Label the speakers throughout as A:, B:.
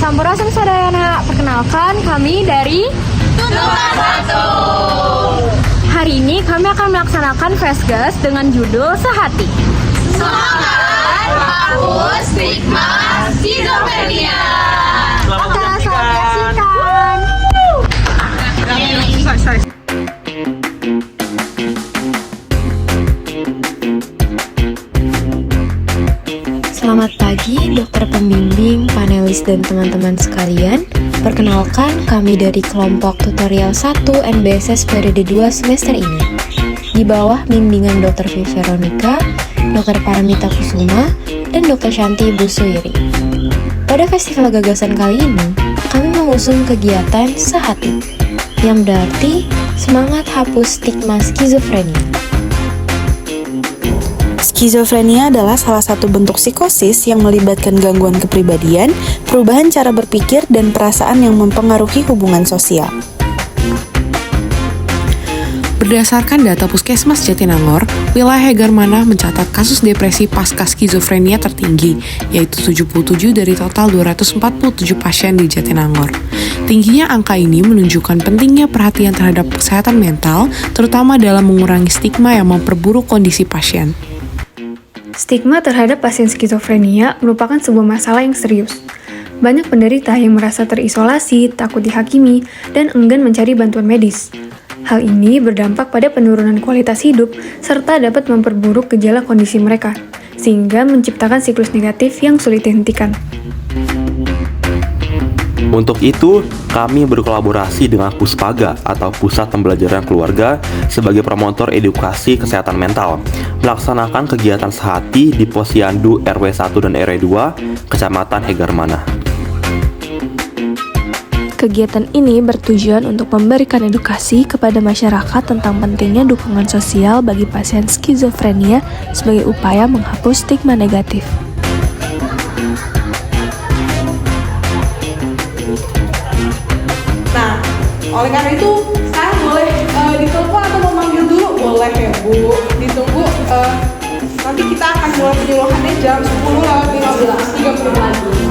A: Sampurasun Sadayana, perkenalkan kami dari
B: Tukang Satu.
A: hari ini kami akan melaksanakan Fesgas dengan judul Sehati.
B: Semangat hapus stigma skizofrenia.
A: Selamat menyaksikan.
C: Selamat pagi dokter pembimbing, panelis, dan teman-teman sekalian. Perkenalkan, kami dari kelompok tutorial 1 NBSS periode 2 semester ini. Di bawah bimbingan Dr. V. Veronica, Dr. Paramita Kusuma, dan Dr. Shanti Busuiri. Pada festival gagasan kali ini, kami mengusung kegiatan Sehati, yang berarti semangat hapus stigma skizofrenia.
D: Skizofrenia adalah salah satu bentuk psikosis yang melibatkan gangguan kepribadian, perubahan cara berpikir, dan perasaan yang mempengaruhi hubungan sosial.
E: Berdasarkan data Puskesmas Jatinangor, wilayah Hegarmanah mencatat kasus depresi pasca skizofrenia tertinggi, yaitu 77 dari total 247 pasien di Jatinangor. Tingginya angka ini menunjukkan pentingnya perhatian terhadap kesehatan mental, terutama dalam mengurangi stigma yang memperburuk kondisi pasien.
F: Stigma terhadap pasien skizofrenia merupakan sebuah masalah yang serius. Banyak penderita yang merasa terisolasi, takut dihakimi, dan enggan mencari bantuan medis. Hal ini berdampak pada penurunan kualitas hidup serta dapat memperburuk gejala kondisi mereka, sehingga menciptakan siklus negatif yang sulit dihentikan.
G: Untuk itu, kami berkolaborasi dengan Puspaga atau Pusat Pembelajaran Keluarga sebagai promotor edukasi kesehatan mental, melaksanakan kegiatan Sehati di Posyandu RW 1 dan RW 2, Kecamatan Hegarmanah.
H: Kegiatan ini bertujuan untuk memberikan edukasi kepada masyarakat tentang pentingnya dukungan sosial bagi pasien skizofrenia sebagai upaya menghapus stigma negatif.
I: Nah, oleh karena itu, saya boleh ditelepon atau memanggil dulu? Boleh ya, Bu. Ditunggu, nanti kita akan mulai penyuluhannya jam 10:15 lagi.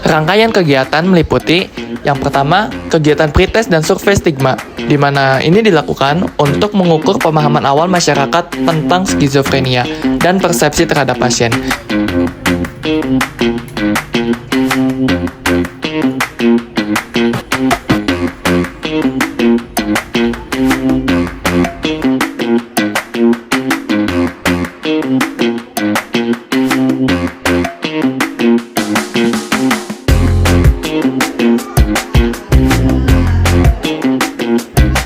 J: Rangkaian kegiatan meliputi yang pertama, kegiatan pretest dan survei stigma, di mana ini dilakukan untuk mengukur pemahaman awal masyarakat tentang skizofrenia dan persepsi terhadap pasien.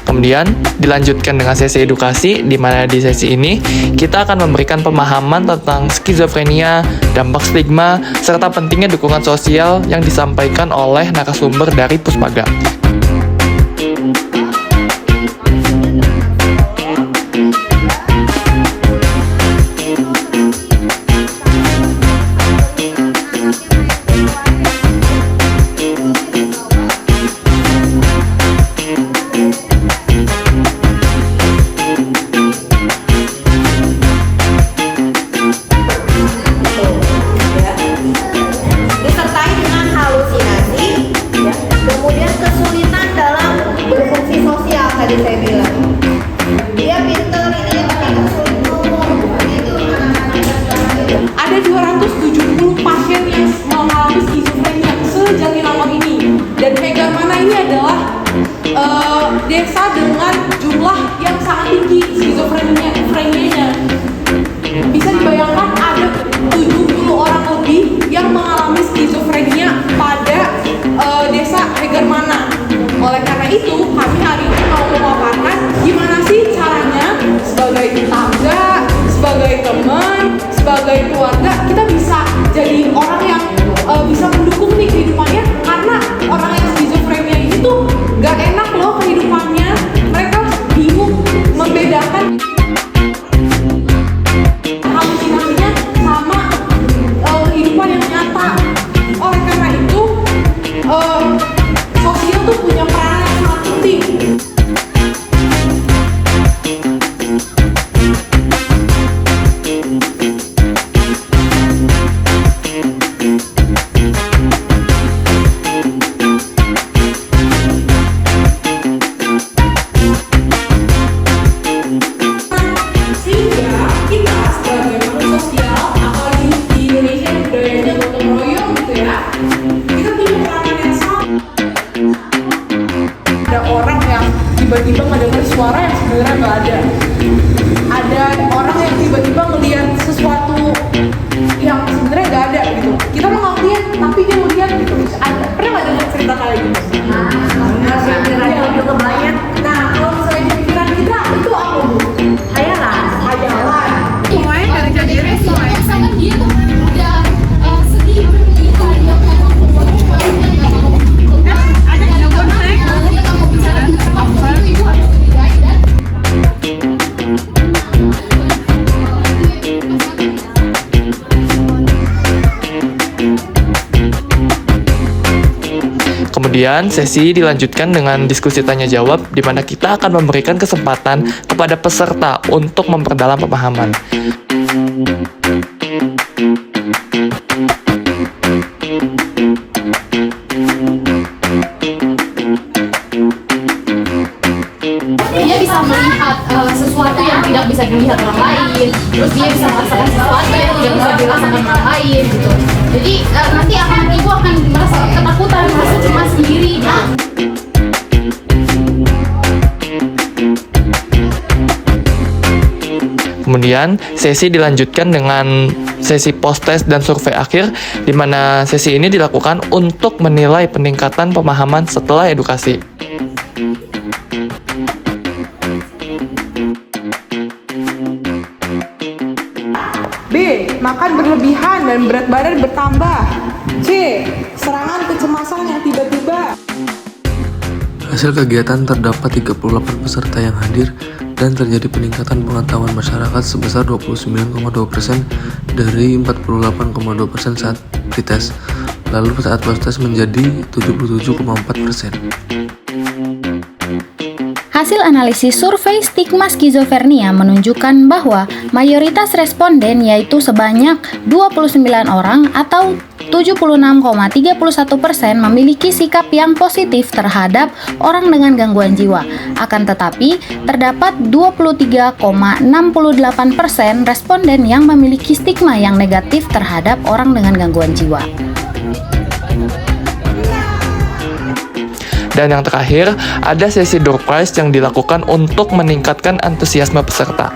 J: Kemudian dilanjutkan dengan sesi edukasi, di mana di sesi ini kita akan memberikan pemahaman tentang skizofrenia, dampak stigma, serta pentingnya dukungan sosial yang disampaikan oleh narasumber dari Puspaga.
B: Disertai dengan halusinasi, kemudian kesulitan
I: cerita kali ini. Pikiran juga banyak. Nah, kalau misalnya pikiran kita itu apa Bu? Hayalan. Semuanya dari kejadian itu.
B: Sangat dia tuh udah sedih.
J: Kemudian sesi dilanjutkan dengan diskusi tanya jawab di mana kita akan memberikan kesempatan kepada peserta untuk memperdalam pemahaman.
B: Dia bisa melihat sesuatu yang tidak bisa dilihat orang lain, terus dia bisa merasakan sesuatu yang tidak bisa dirasakan orang lain gitu. Jadi nanti ibu akan merasa ketakutan, merasa cemas sendiri.
J: Kemudian sesi dilanjutkan dengan sesi post-test dan survei akhir, di mana sesi ini dilakukan untuk menilai peningkatan pemahaman setelah edukasi.
I: B. Makan berlebihan dan berat badan bertambah. C. Serangan kecemasan yang tiba-tiba.
K: Hasil kegiatan terdapat 38 peserta yang hadir dan terjadi peningkatan pengetahuan masyarakat sebesar 29,2% dari 48,2% saat pretest. Lalu saat post-test menjadi 77,4%.
L: Hasil analisis survei stigma skizofrenia menunjukkan bahwa mayoritas responden yaitu sebanyak 29 orang atau 76,31% memiliki sikap yang positif terhadap orang dengan gangguan jiwa. Akan tetapi, terdapat 23,68% responden yang memiliki stigma yang negatif terhadap orang dengan gangguan jiwa.
J: Dan yang terakhir, ada sesi door prize yang dilakukan untuk meningkatkan antusiasme peserta.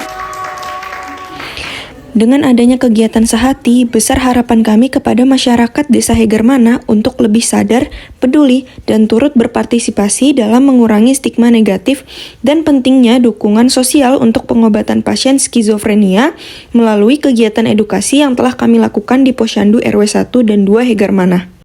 F: Dengan adanya kegiatan sehati, besar harapan kami kepada masyarakat Desa Hegermana untuk lebih sadar, peduli, dan turut berpartisipasi dalam mengurangi stigma negatif dan pentingnya dukungan sosial untuk pengobatan pasien skizofrenia melalui kegiatan edukasi yang telah kami lakukan di Posyandu RW 1 dan 2 Hegermana.